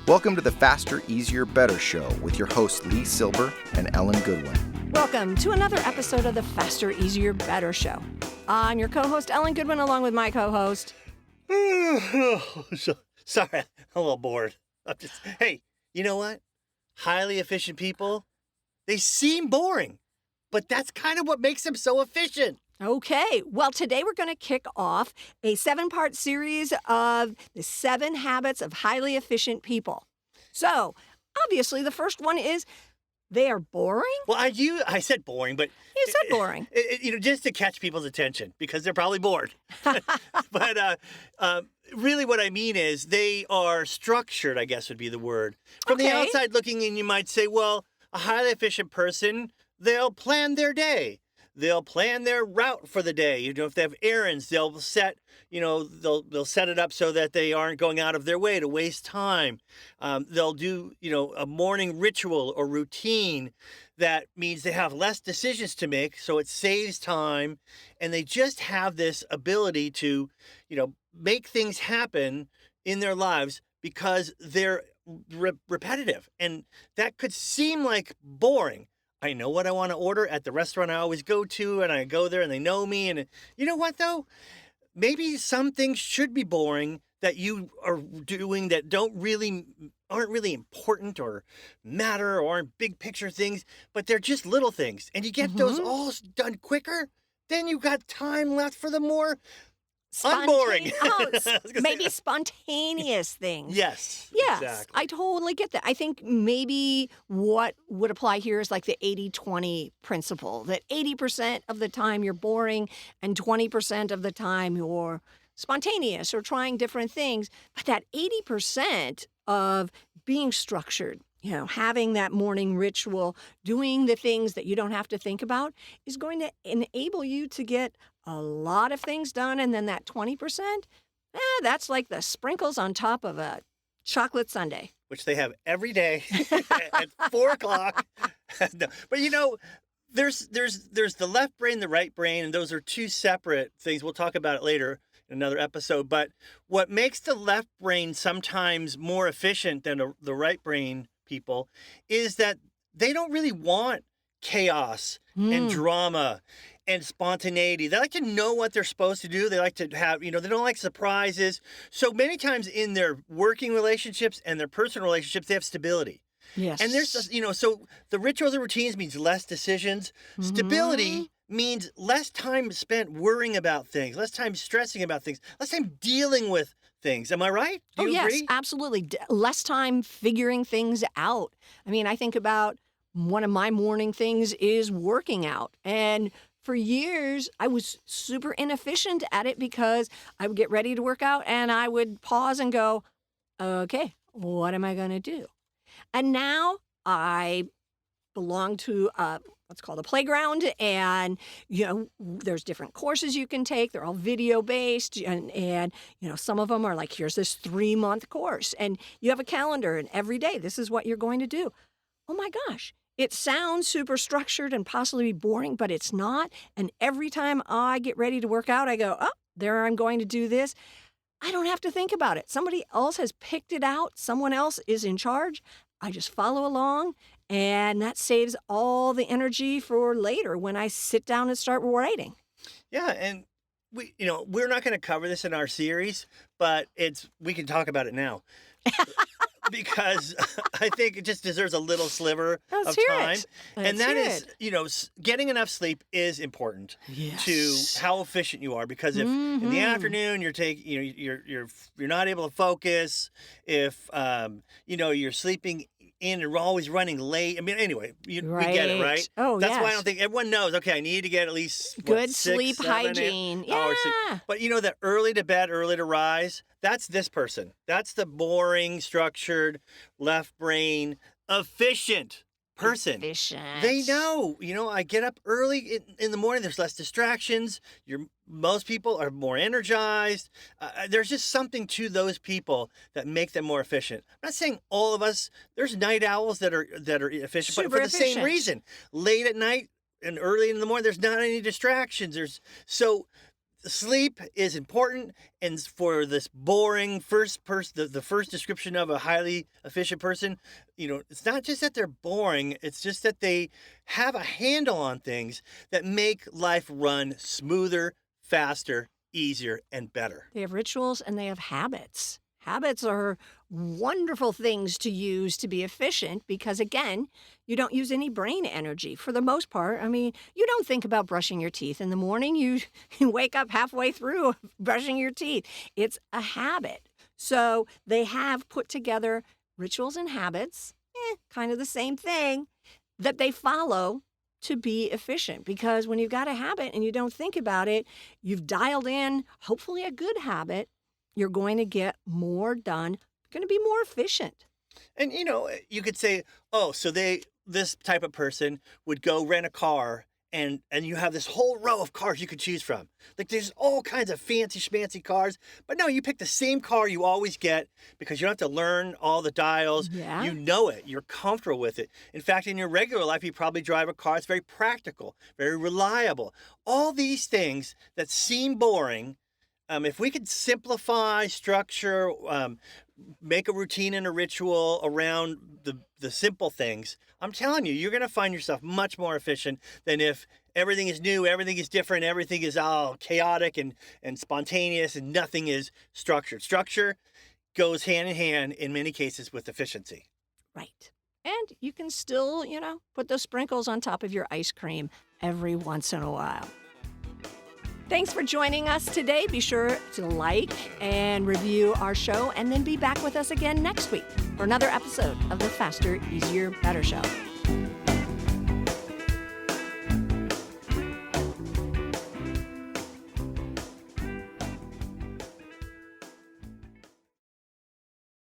Welcome to the Faster, Easier, Better show with your hosts Lee Silber and Ellen Goodwin. Welcome to another episode of the Faster, Easier, Better show. I'm your co-host Ellen Goodwin along with my co-host. Sorry, I'm a little bored. Hey, you know what? Highly efficient people, they seem boring, but that's kind of what makes them so efficient. Okay, well, today we're going to kick off a 7-part series of the 7 habits of highly efficient people. So, obviously, the first one is they are boring. Well, I said boring, but... You said boring. Just to catch people's attention, because they're probably bored. But really what I mean is they are structured, I guess would be the word. From the outside looking in, you might say, well, a highly efficient person, they'll plan their day. They'll plan their route for the day. If they have errands, they'll set, they'll set it up so that they aren't going out of their way to waste time. They'll do, a morning ritual or routine that means they have less decisions to make, so it saves time. And they just have this ability to, make things happen in their lives because they're repetitive. And that could seem like boring. I know what I want to order at the restaurant I always go to, and I go there and they know me. And you know what, though? Maybe some things should be boring that you are doing that aren't really important or matter or aren't big picture things, but they're just little things. And you get those all done quicker, then you got time left for the more unboring. Maybe spontaneous things. Yes, exactly. I totally get that. I think maybe what would apply here is like the 80-20 principle, that 80% of the time you're boring and 20% of the time you're spontaneous or trying different things. But that 80% of being structured, having that morning ritual, doing the things that you don't have to think about is going to enable you to get a lot of things done. And then that 20%, that's like the sprinkles on top of a chocolate sundae. Which they have every day at 4 o'clock. No, but there's the left brain, the right brain, and those are two separate things. We'll talk about it later in another episode. But what makes the left brain sometimes more efficient than the right brain people is that they don't really want chaos and drama and spontaneity. They like to know what they're supposed to do. They like to have, they don't like surprises. So many times in their working relationships and their personal relationships, they have stability. Yes. And there's, so the rituals and routines means less decisions. Stability means less time spent worrying about things, less time stressing about things, less time dealing with things. Am I right? Do you agree? Yes, absolutely. Less time figuring things out. I mean, I think about one of my morning things is working out. And for years, I was super inefficient at it because I would get ready to work out and I would pause and go, okay, what am I going to do? And now I belong to what's called a playground, and there's different courses you can take. They're all video based, and some of them are like, here's this 3-month course, and you have a calendar, and every day this is what you're going to do. Oh my gosh. It sounds super structured and possibly boring, but it's not. And every time I get ready to work out, I go, oh, there I'm going to do this. I don't have to think about it. Somebody else has picked it out. Someone else is in charge. I just follow along, and that saves all the energy for later when I sit down and start writing. Yeah, and we're not going to cover this in our series, but we can talk about it now. Because I think it just deserves a little sliver of time. And that is, getting enough sleep is important to how efficient you are. Because if in the afternoon you're not able to focus, if you're sleeping in and you're always running late. I mean, anyway, we get it, right? Oh, That's why I don't think everyone knows. Okay, I need to get at least good 6, sleep 7, hygiene. hours sleep. But that early to bed, early to rise. That's this person. That's the boring, structured, left brain, efficient person. Efficient. They know. I get up early in the morning. There's less distractions. Most people are more energized. There's just something to those people that make them more efficient. I'm not saying all of us. There's night owls that are efficient, Super but for the efficient. same reason. Late at night and early in the morning, there's not any distractions. sleep is important, and for this boring first person, the first description of a highly efficient person, it's not just that they're boring, it's just that they have a handle on things that make life run smoother, faster, easier, and better. They have rituals and they have habits. Habits are wonderful things to use to be efficient because, again, you don't use any brain energy for the most part. I mean, you don't think about brushing your teeth in the morning. You wake up halfway through brushing your teeth. It's a habit. So they have put together rituals and habits, kind of the same thing, that they follow to be efficient. Because when you've got a habit and you don't think about it, you've dialed in, hopefully, a good habit. You're going to get more done, going to be more efficient. And, you could say, oh, so this type of person would go rent a car and you have this whole row of cars you could choose from. Like there's all kinds of fancy schmancy cars, but no, you pick the same car you always get because you don't have to learn all the dials. Yeah. You know it. You're comfortable with it. In fact, in your regular life, you probably drive a car that's very practical, very reliable. All these things that seem boring, if we could simplify, structure, make a routine and a ritual around the simple things, I'm telling you, you're going to find yourself much more efficient than if everything is new, everything is different, everything is all chaotic and spontaneous, and nothing is structured. Structure goes hand in hand in many cases with efficiency. Right. And you can still, put those sprinkles on top of your ice cream every once in a while. Thanks for joining us today. Be sure to like and review our show, and then be back with us again next week for another episode of the Faster, Easier, Better Show.